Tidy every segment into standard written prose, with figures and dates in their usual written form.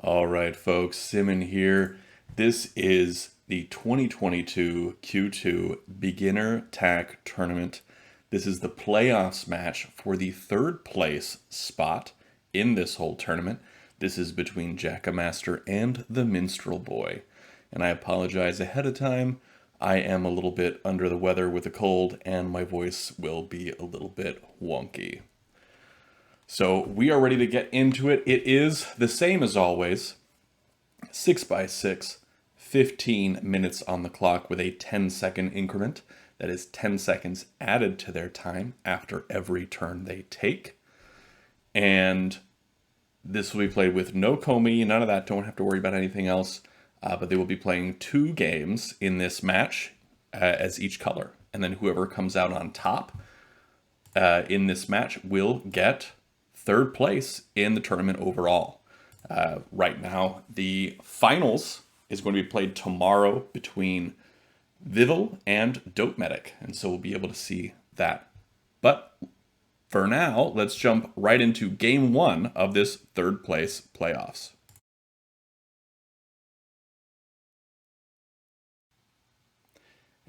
All right, folks, Simon here. This is the 2022 Q2 Beginner Tack Tournament. This is the playoffs match for the third place spot in this whole tournament. This is between Jakkamaster and the Minstrel Boy. And I apologize ahead of time. I am a little bit under the weather with a cold, and my voice will be a little bit wonky. So we are ready to get into it. It is the same as always, 6x6, 15 minutes on the clock with a 10-second increment. That is 10 seconds added to their time after every turn they take. And this will be played with no Comey, none of that, don't have to worry about anything else. But they will be playing 2 games in this match as each color. And then whoever comes out on top in this match will get third place in the tournament overall. Right now, the finals is going to be played tomorrow between Vival and Dope Medic, and so we'll be able to see that. But for now, let's jump right into game 1 of this third place playoffs.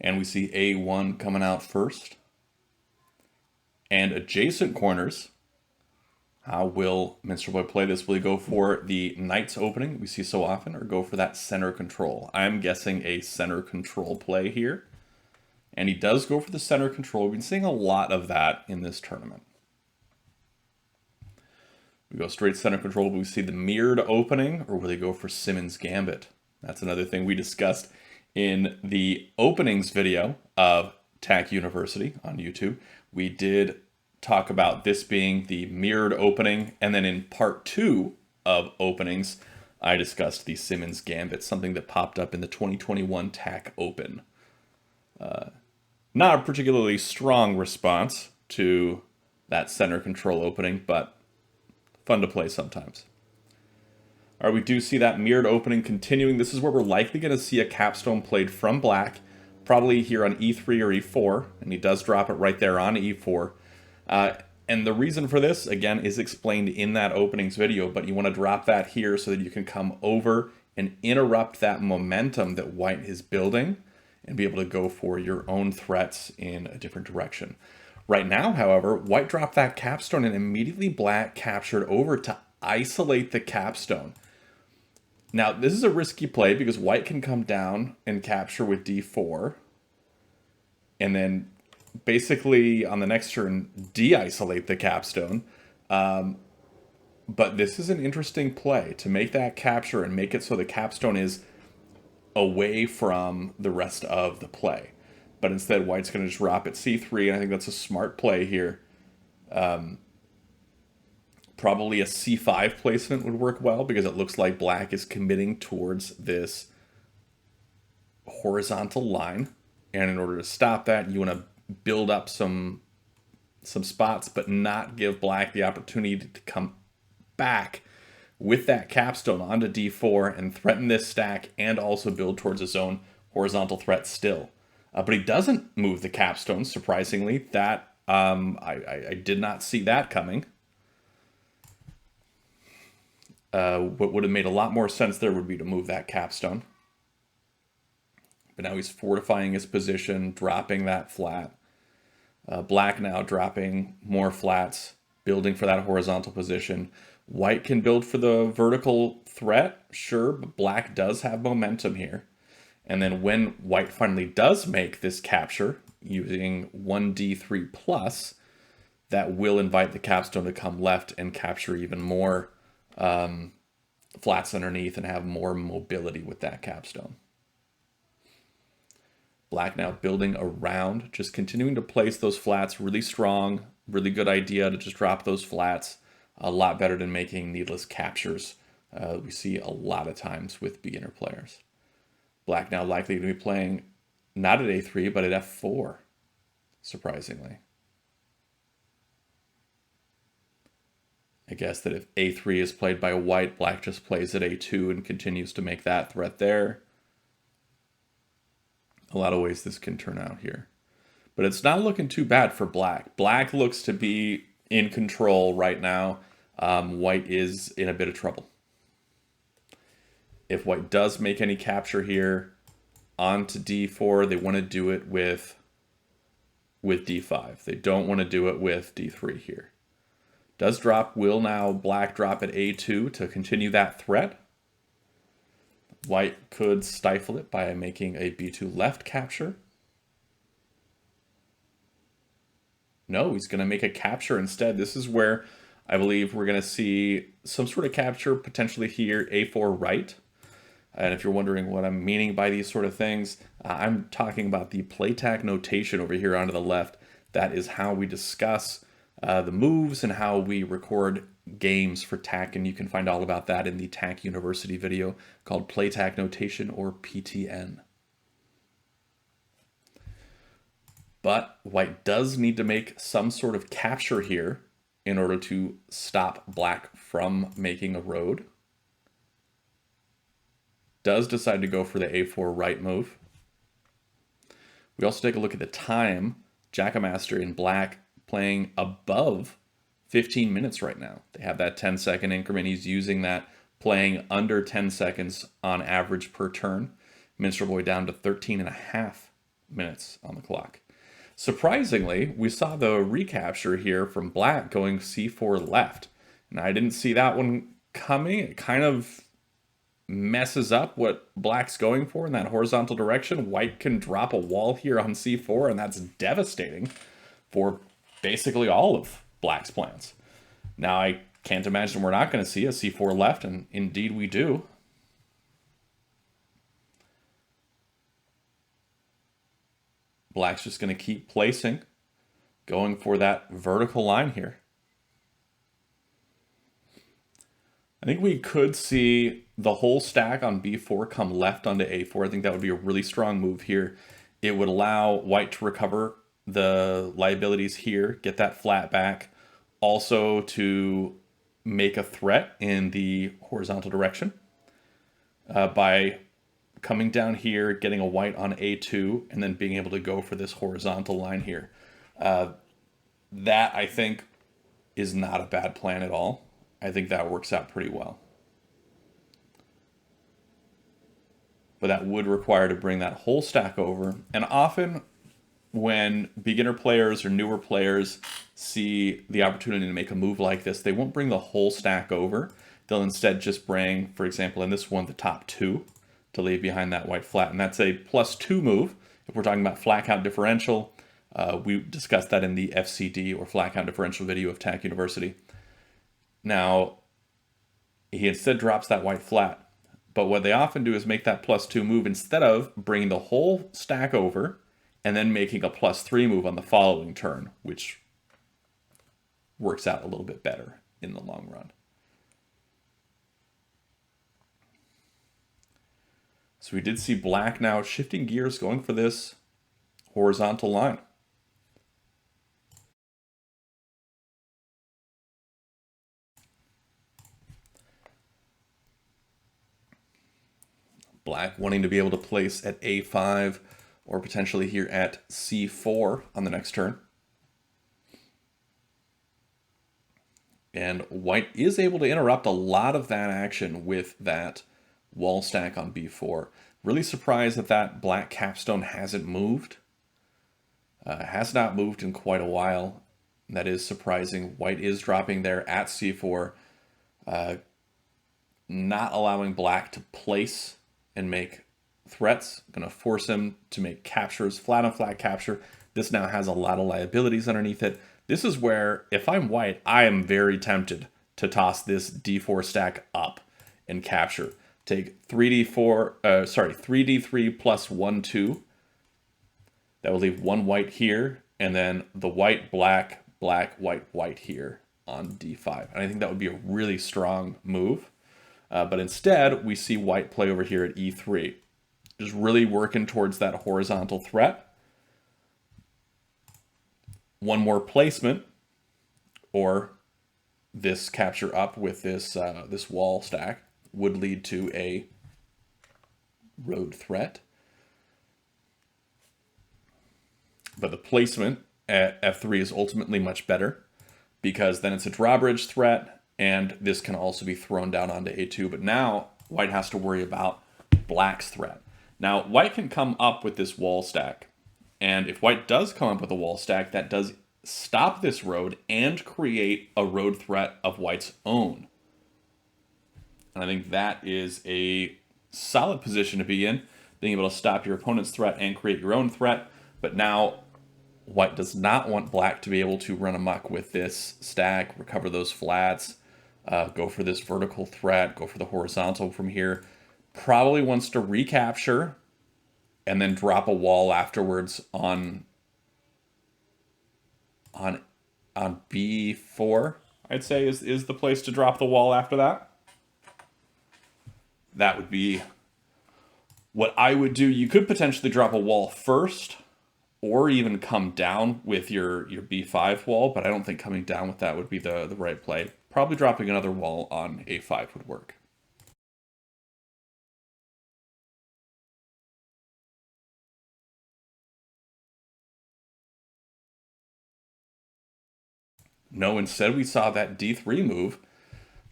And we see A1 coming out first. And adjacent corners. How will Minstrel Boy play this? Will he go for the Knights opening we see so often, or go for that center control? I'm guessing a center control play here. And he does go for the center control. We've been seeing a lot of that in this tournament. We go straight center control. Will we see the mirrored opening, or will he go for Simmons Gambit? That's another thing we discussed in the openings video of Tack University on YouTube. We did talk about this being the mirrored opening, and then in part 2 of openings, I discussed the Simmons Gambit, something that popped up in the 2021 Tack Open. Not a particularly strong response to that center control opening, but fun to play sometimes. All right, we do see that mirrored opening continuing. This is where we're likely going to see a capstone played from black, probably here on E3 or E4, and he does drop it right there on E4. And the reason for this, again, is explained in that openings video, but you want to drop that here so that you can come over and interrupt that momentum that white is building and be able to go for your own threats in a different direction. Right now, however, white dropped that capstone and immediately black captured over to isolate the capstone. Now, this is a risky play because white can come down and capture with D4 and then basically on the next turn de-isolate the capstone. But this is an interesting play to make that capture and make it so the capstone is away from the rest of the play. But instead, white's going to just drop at C3, and I think that's a smart play here. Probably a C5 placement would work well because it looks like black is committing towards this horizontal line. And in order to stop that, you want to build up some spots, but not give black the opportunity to come back with that capstone onto D4 and threaten this stack and also build towards his own horizontal threat still. But he doesn't move the capstone, surprisingly. That I did not see that coming. What would have made a lot more sense there would be to move that capstone. But now he's fortifying his position, dropping that flat. Black now dropping more flats, building for that horizontal position. White can build for the vertical threat, sure, but black does have momentum here. And then when white finally does make this capture, using 1d3 plus, that will invite the capstone to come left and capture even more flats underneath and have more mobility with that capstone. Black now building around, just continuing to place those flats really strong, really good idea to just drop those flats. A lot better than making needless captures. We see a lot of times with beginner players. Black now likely to be playing not at A3, but at F4, surprisingly. I guess that if A3 is played by white, black just plays at A2 and continues to make that threat there. A lot of ways this can turn out here. But it's not looking too bad for black. Black looks to be in control right now. White is in a bit of trouble. If white does make any capture here onto d4, they want to do it with d5. They don't want to do it with d3 here. Does drop, will now black drop at a2 to continue that threat. White could stifle it by making a b2 left capture. No, he's going to make a capture instead. This is where I believe we're going to see some sort of capture potentially here, a4 right. And if you're wondering what I'm meaning by these sort of things, I'm talking about the play tag notation over here onto the left. That is how we discuss the moves and how we record games for TAC, and you can find all about that in the TAC University video called Play Tag Notation, or PTN. But white does need to make some sort of capture here in order to stop black from making a road. Does decide to go for the a4 right move. We also take a look at the time. Jakkamaster in black playing above 15 minutes right now. They have that 10-second increment. He's using that, playing under 10 seconds on average per turn. Minstrel Boy down to 13.5 minutes on the clock. Surprisingly, we saw the recapture here from black going c4 left. And I didn't see that one coming. It kind of messes up what black's going for in that horizontal direction. White can drop a wall here on c4, and that's devastating for basically all of black's plans. Now, I can't imagine we're not going to see a c4 left, and indeed we do. Black's just going to keep placing, going for that vertical line here. I think we could see the whole stack on b4 come left onto a4. I think that would be a really strong move here. It would allow white to recover the liabilities here, get that flat back, also to make a threat in the horizontal direction by coming down here, getting a white on a2, and then being able to go for this horizontal line here. That, I think, is not a bad plan at all. I think that works out pretty well. But that would require to bring that whole stack over. And often when beginner players or newer players see the opportunity to make a move like this, they won't bring the whole stack over. They'll instead just bring, for example, in this one, the top two to leave behind that white flat. And that's a +2 move. If we're talking about flat count differential, we discussed that in the FCD, or flat count differential video of TAC University. Now, he instead drops that white flat. But what they often do is make that +2 move instead of bringing the whole stack over and then making a +3 move on the following turn, which works out a little bit better in the long run. So we did see black now shifting gears, going for this horizontal line. Black wanting to be able to place at a5 or potentially here at c4 on the next turn. And white is able to interrupt a lot of that action with that wall stack on b4. Really surprised that that black capstone hasn't moved. Has not moved in quite a while. That is surprising. White is dropping there at c4, not allowing black to place and make threats. Going to force him to make captures, flat on flat capture. This now has a lot of liabilities underneath it. This is where, if I'm white, I am very tempted to toss this d4 stack up and capture. Take 3d3 plus 1, 2. That will leave one white here, and then the white, black, black, white, white here on d5. And I think that would be a really strong move. But instead, we see white play over here at e3. Just really working towards that horizontal threat. One more placement, or this capture up with this, this wall stack, would lead to a road threat. But the placement at f3 is ultimately much better, because then it's a drawbridge threat, and this can also be thrown down onto a2. But now white has to worry about black's threat. Now, white can come up with this wall stack. And if white does come up with a wall stack, that does stop this road and create a road threat of white's own. And I think that is a solid position to be in, being able to stop your opponent's threat and create your own threat. But now white does not want black to be able to run amok with this stack, recover those flats, go for this vertical threat, go for the horizontal from here. Probably wants to recapture and then drop a wall afterwards on B4, I'd say is the place to drop the wall after that. That would be what I would do. You could potentially drop a wall first or even come down with your B5 wall, but I don't think coming down with that would be the right play. Probably dropping another wall on A5 would work. No, instead we saw that D3 move,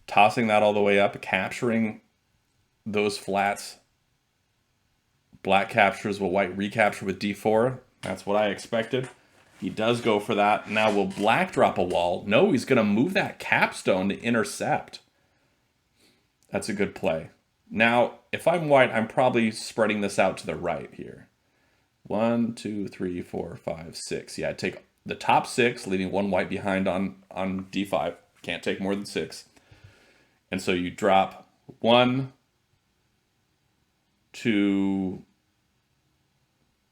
tossing that all the way up, capturing those flats. Black captures, will white recapture with D4? That's what I expected. He does go for that. Now will black drop a wall? No, he's going to move that capstone to intercept. That's a good play. Now, if I'm white, I'm probably spreading this out to the right here. 1, 2, 3, 4, 5, 6. Yeah, take the top 6, leaving one white behind on D5. Can't take more than 6. And so you drop 1, 2,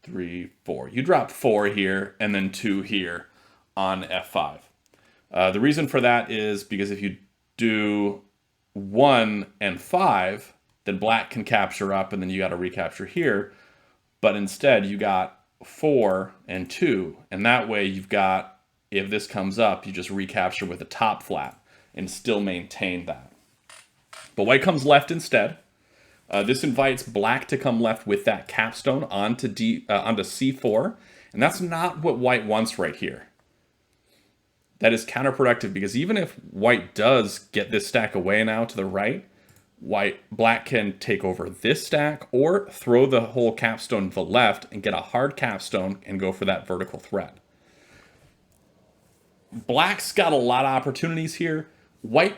3, 4. You drop 4 here and then 2 here on F5. The reason for that is because if you do 1 and 5, then black can capture up and then you got to recapture here. But instead you got 4 and 2, and that way you've got, if this comes up, you just recapture with the top flat and still maintain that. But white comes left instead. This invites black to come left with that capstone onto C4, and that's not what white wants right here. That is counterproductive, because even if white does get this stack away now to the right, black can take over this stack or throw the whole capstone to the left and get a hard capstone and go for that vertical threat. Black's got a lot of opportunities here. White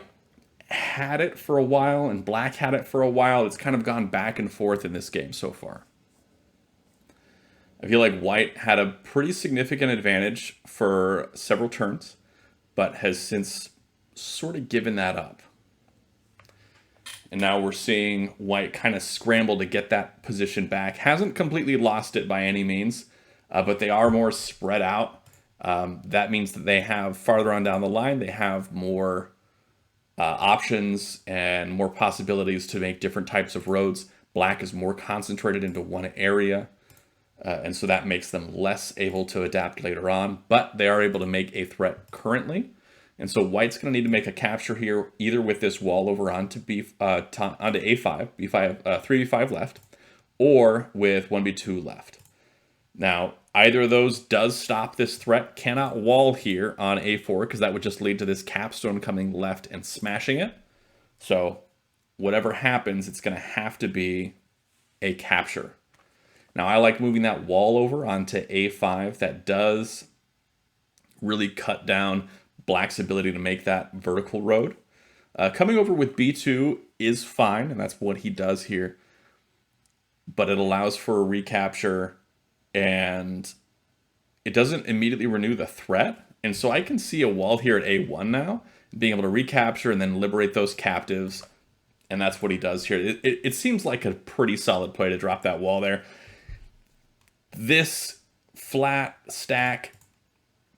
had it for a while and black had it for a while. It's kind of gone back and forth in this game so far. I feel like white had a pretty significant advantage for several turns, but has since sort of given that up. And now we're seeing white kind of scramble to get that position back. Hasn't completely lost it by any means, but they are more spread out. That means that they have farther on down the line, they have more options and more possibilities to make different types of roads. Black is more concentrated into one area, and so that makes them less able to adapt later on, but they are able to make a threat currently. And so white's going to need to make a capture here, either with this wall over onto onto A5, B5, 3B5 left, or with 1B2 left. Now, either of those does stop this threat. Cannot wall here on A4, because that would just lead to this capstone coming left and smashing it. So whatever happens, it's going to have to be a capture. Now, I like moving that wall over onto A5. That does really cut down black's ability to make that vertical road. Coming over with B2 is fine, and that's what he does here. But it allows for a recapture, and it doesn't immediately renew the threat. And so I can see a wall here at A1 now, being able to recapture and then liberate those captives. And that's what he does here. It seems like a pretty solid play to drop that wall there. This flat stack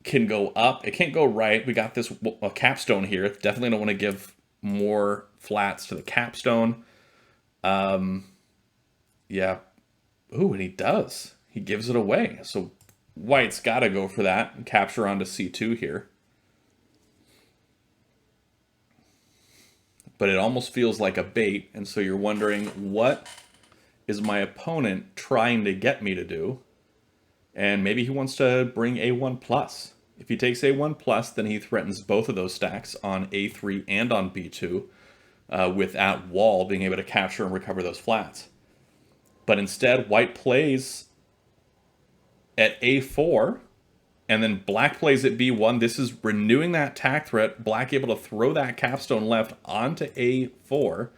can go up. It can't go right. We got this capstone here. Definitely don't want to give more flats to the capstone. Yeah. Ooh, and he does. He gives it away. So white's got to go for that and capture onto C2 here. But it almost feels like a bait, and so you're wondering, what is my opponent trying to get me to do? And maybe he wants to bring A1+. If he takes A1+, then he threatens both of those stacks on A3 and on B2. with that wall being able to capture and recover those flats. But instead, white plays at a4, and then black plays at b1. This is renewing that attack threat. Black able to throw that capstone left onto a4.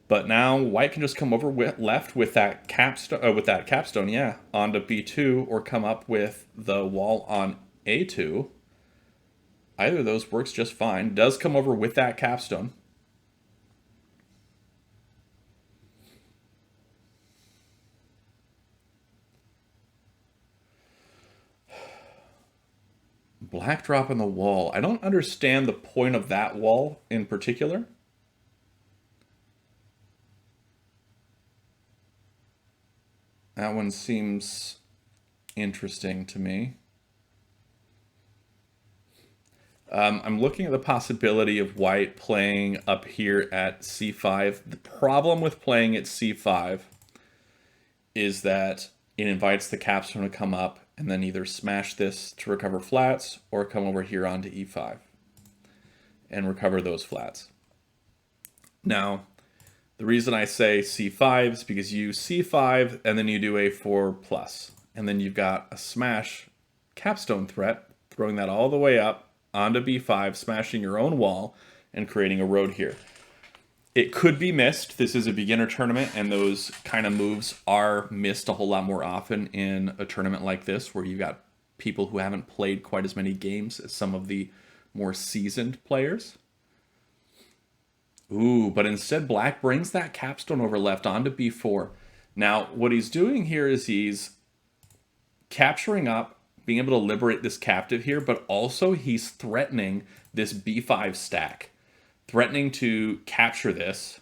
But now white can just come over left with that capstone, yeah, onto b2, or come up with the wall on a2. Either of those works just fine. Does come over with that capstone. Black drop on the wall. I don't understand the point of that wall in particular. That one seems interesting to me. I'm looking at the possibility of white playing up here at c5. The problem with playing at c5 is that it invites the capstone to come up and then either smash this to recover flats or come over here onto e5 and recover those flats. Now, the reason I say c5 is because you c5 and then you do a4 plus, and then you've got a smash capstone threat, throwing that all the way up onto b5, smashing your own wall and creating a road here. It could be missed. This is a beginner tournament, and those kind of moves are missed a whole lot more often in a tournament like this, where you've got people who haven't played quite as many games as some of the more seasoned players. Ooh, but instead black brings that capstone over left onto b4. Now, what he's doing here is he's capturing up, being able to liberate this captive here, but also he's threatening this b5 stack. Threatening to capture this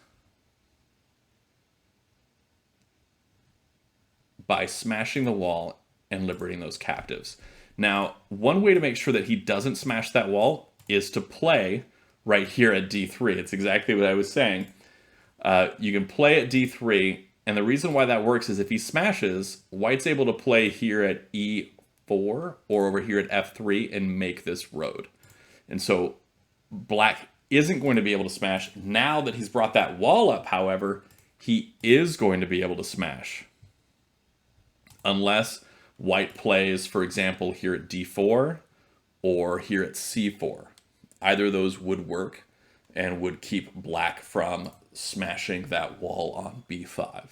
by smashing the wall and liberating those captives. Now, one way to make sure that he doesn't smash that wall is to play right here at d3. It's exactly what I was saying. You can play at d3, and the reason why that works is if he smashes, white's able to play here at e4 or over here at f3 and make this road. And so black isn't going to be able to smash. Now that he's brought that wall up, however, he is going to be able to smash. Unless white plays, for example, here at d4 or here at c4. Either of those would work and would keep black from smashing that wall on b5.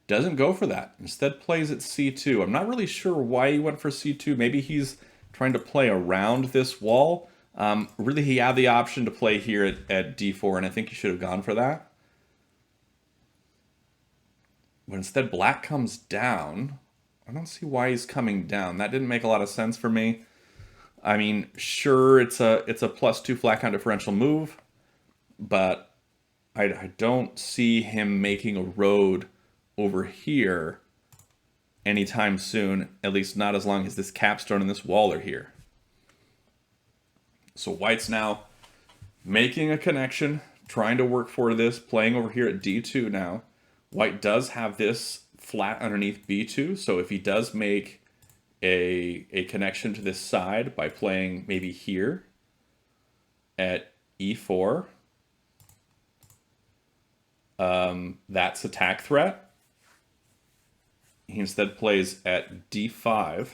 Doesn't go for that. Instead plays at c2. I'm not really sure why he went for c2. Maybe he's trying to play around this wall. Really, he had the option to play here at d4, and I think he should have gone for that. But instead black comes down. I don't see why he's coming down. That didn't make a lot of sense for me. I mean, sure, it's a +2 flat count differential move, but I don't see him making a road over here anytime soon, at least not as long as this capstone and this wall are here. So white's now making a connection, trying to work for this, playing over here at d2 now. White does have this flat underneath b2, so if he does make a connection to this side by playing maybe here at e4, that's attack threat. He instead plays at d5.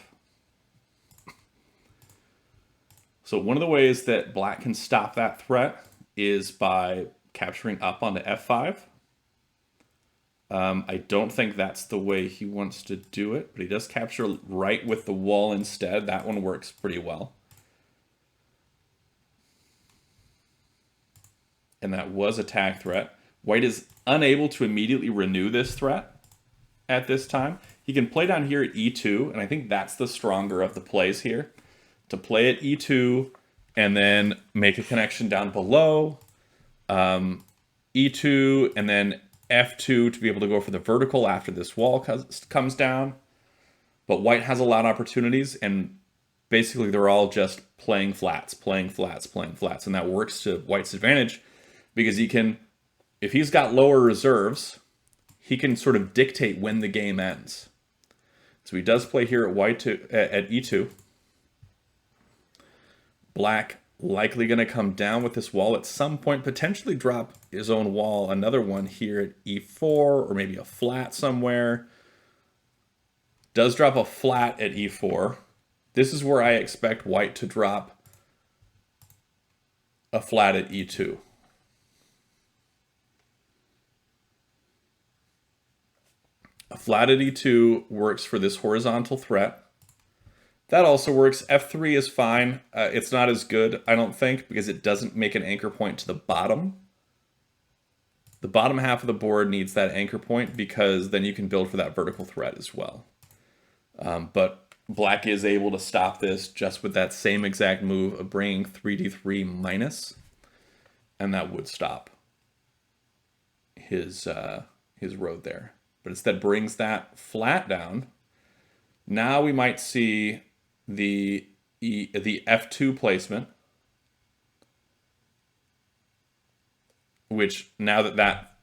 So one of the ways that black can stop that threat is by capturing up onto f5. I don't think that's the way he wants to do it, but he does capture right with the wall instead. That one works pretty well. And that was attack threat. White is unable to immediately renew this threat at this time. He can play down here at e2, and I think that's the stronger of the plays here. To play at e2 and then make a connection down below, e2 and then f2 to be able to go for the vertical after this wall comes down. But white has a lot of opportunities, and basically they're all just playing flats, playing flats, playing flats. And that works to white's advantage because he can, if he's got lower reserves, he can sort of dictate when the game ends. So he does play here at y2 at e2. Black likely going to come down with this wall at some point, potentially drop his own wall, another one here at e4, or maybe a flat somewhere. Does drop a flat at e4. This is where I expect white to drop a flat at e2. A flat at e2 works for this horizontal threat. That also works. f3 is fine. It's not as good, I don't think, because it doesn't make an anchor point to the bottom. The bottom half of the board needs that anchor point because then you can build for that vertical threat as well. But black is able to stop this just with that same exact move of bringing 3d3 minus, and that would stop his road there. But instead brings that flat down. Now we might see the f2 placement, which now that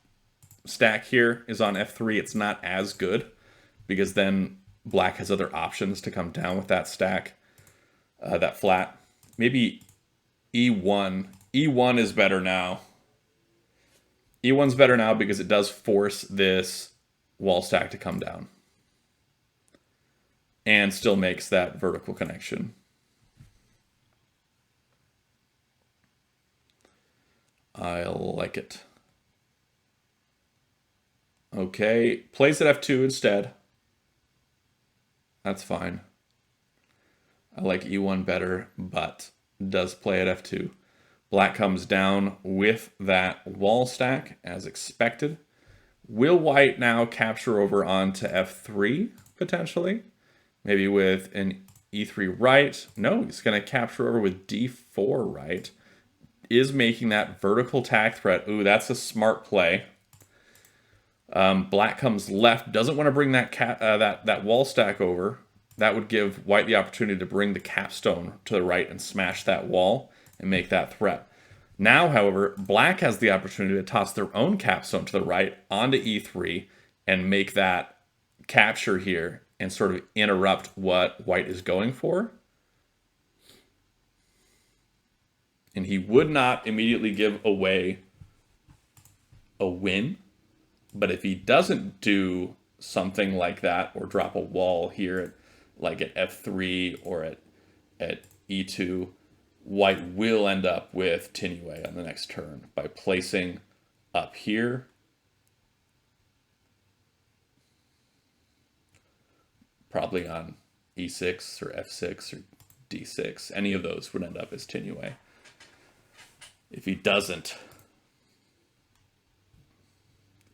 stack here is on f3, it's not as good because then black has other options to come down with that stack, that flat. Maybe e1. E1 is better now. E1's better now because it does force this wall stack to come down and still makes that vertical connection. I like it. Okay, plays at f2 instead. That's fine. I like e1 better, but does play at f2. Black comes down with that wall stack as expected. Will white now capture over onto f3 potentially? Maybe with an e3 right. No, he's going to capture over with d4 right. Is making that vertical tack threat. Ooh, that's a smart play. Black comes left. Doesn't want to bring that that wall stack over. That would give white the opportunity to bring the capstone to the right and smash that wall and make that threat. Now, however, black has the opportunity to toss their own capstone to the right onto e3 and make that capture here and sort of interrupt what white is going for. And he would not immediately give away a win. But if he doesn't do something like that or drop a wall here, like at f3 or at e2, white will end up with Tinue on the next turn by placing up here. Probably on e6 or f6 or d6. Any of those would end up as Tinue. If he doesn't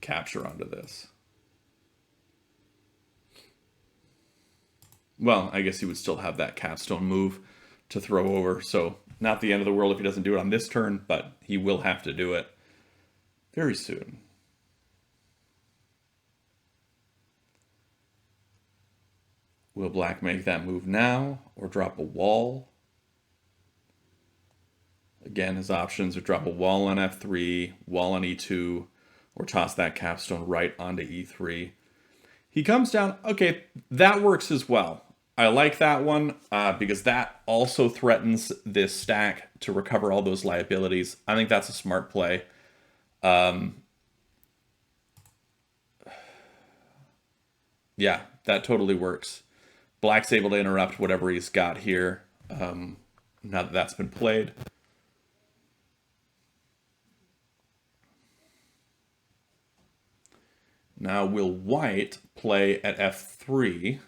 capture onto this. Well, I guess he would still have that capstone move to throw over, so not the end of the world if he doesn't do it on this turn, but he will have to do it very soon. Will black make that move now or drop a wall? Again, his options are drop a wall on f3, wall on e2, or toss that capstone right onto e3. He comes down. Okay, that works as well. I like that one because that also threatens this stack to recover all those liabilities. I think that's a smart play. Yeah, that totally works. Black's able to interrupt whatever he's got here now that that's been played. Now will white play at f3?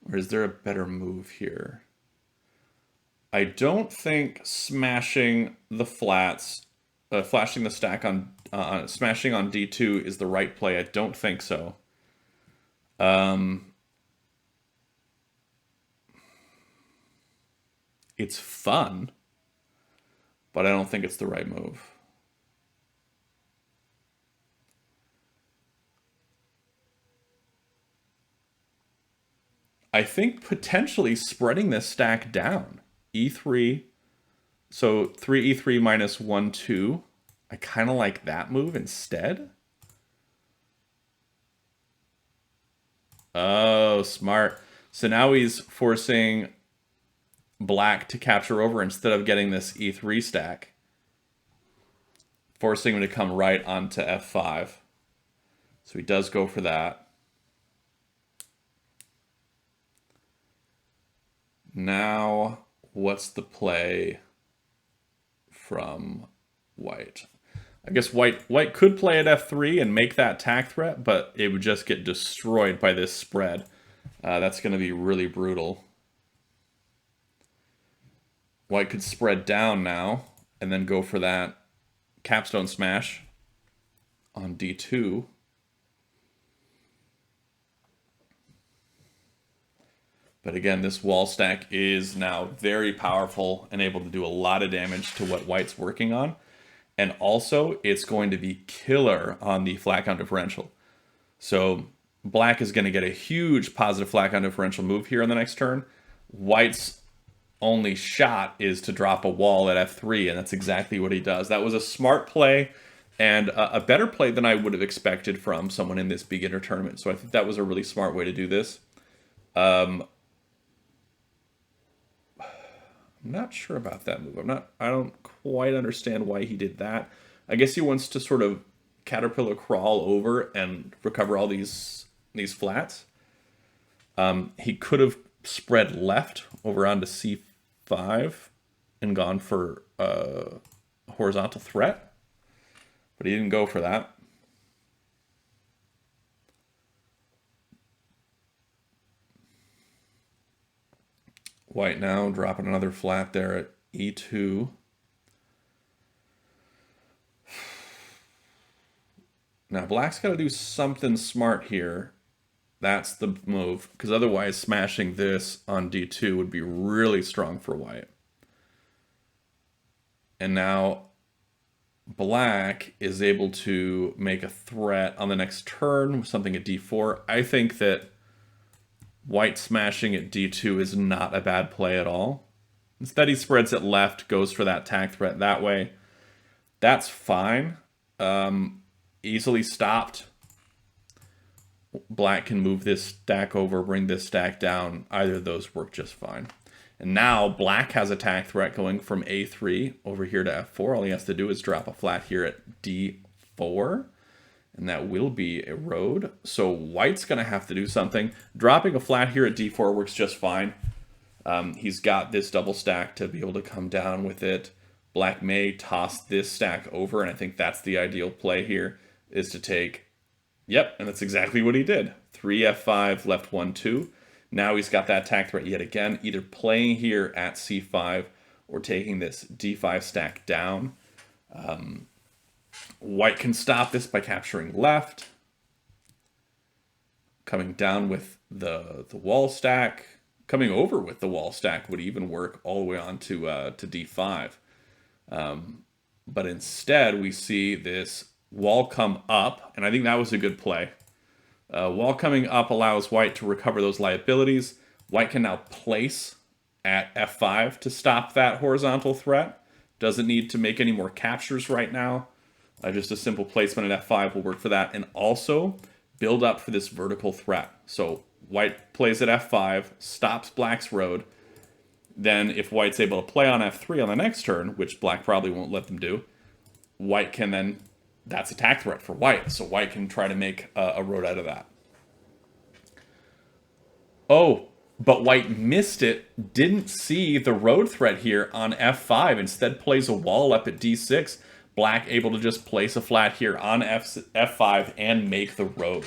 Or is there a better move here? I don't think smashing the flats, flashing the stack on, smashing on d2 is the right play. I don't think so. It's fun, but I don't think it's the right move. I think potentially spreading this stack down. E3, so 3e3 minus 1, 2. I kind of like that move instead. Oh, smart. So now he's forcing black to capture over instead of getting this E3 stack. Forcing him to come right onto F5. So he does go for that. Now, what's the play from white? I guess white could play at F3 and make that tack threat, but it would just get destroyed by this spread. That's going to be really brutal. White could spread down now and then go for that capstone smash on D2. But again, this wall stack is now very powerful and able to do a lot of damage to what white's working on. And also, it's going to be killer on the flat count differential. So black is going to get a huge positive flat count differential move here on the next turn. White's only shot is to drop a wall at F3, and that's exactly what he does. That was a smart play and a better play than I would have expected from someone in this beginner tournament. So I think that was a really smart way to do this. I'm not sure about that move. I don't quite understand why he did that. I guess he wants to sort of caterpillar crawl over and recover all these flats. He could have spread left over onto C5 and gone for a horizontal threat, but he didn't go for that. White now dropping another flat there at E2. Now black's got to do something smart here. That's the move, because otherwise smashing this on D2 would be really strong for white. And now black is able to make a threat on the next turn with something at D4. I think that white smashing at D2 is not a bad play at all. Instead, he spreads it left, goes for that tack threat that way. That's fine. Easily stopped. Black can move this stack over, bring this stack down. Either of those work just fine. And now black has a tack threat going from A3 over here to F4. All he has to do is drop a flat here at D4. And that will be a road. So white's going to have to do something. Dropping a flat here at D4 works just fine. He's got this double stack to be able to come down with it. Black may toss this stack over, and I think that's the ideal play here, is to take, yep, and that's exactly what he did. 3 F5, left 1, 2. Now he's got that tack threat yet again, either playing here at C5 or taking this D5 stack down. White can stop this by capturing left, coming down with the wall stack, coming over with the wall stack would even work all the way on to D5. But instead, we see this wall come up, and I think that was a good play. Wall coming up allows white to recover those liabilities. White can now place at F5 to stop that horizontal threat. Doesn't need to make any more captures right now. Just a simple placement at F5 will work for that. And also build up for this vertical threat. So white plays at F5, stops black's road. Then if white's able to play on F3 on the next turn, which black probably won't let them do, white can then, that's a tack threat for white. So white can try to make a road out of that. Oh, but white missed it, didn't see the road threat here on F5. Instead plays a wall up at D6. Black able to just place a flat here on F5 and make the road.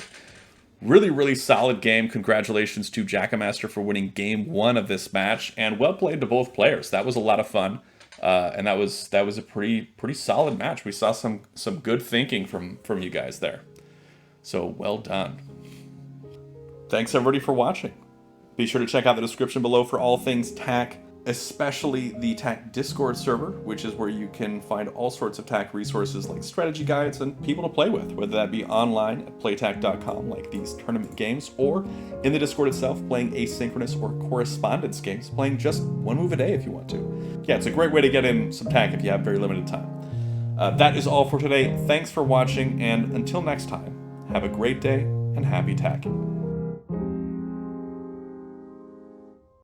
Really, really solid game. Congratulations to Jakkamaster for winning game 1 of this match, and well played to both players. That was a lot of fun, and that was a pretty solid match. We saw some good thinking from you guys there. So well done. Thanks everybody for watching. Be sure to check out the description below for all things TAC, especially the TAC Discord server, which is where you can find all sorts of TAC resources like strategy guides and people to play with, whether that be online at playtac.com like these tournament games, or in the Discord itself playing asynchronous or correspondence games, playing just one move a day if you want to. Yeah, it's a great way to get in some TAC if you have very limited time. That is all for today. Thanks for watching, and until next time, have a great day and happy TACing.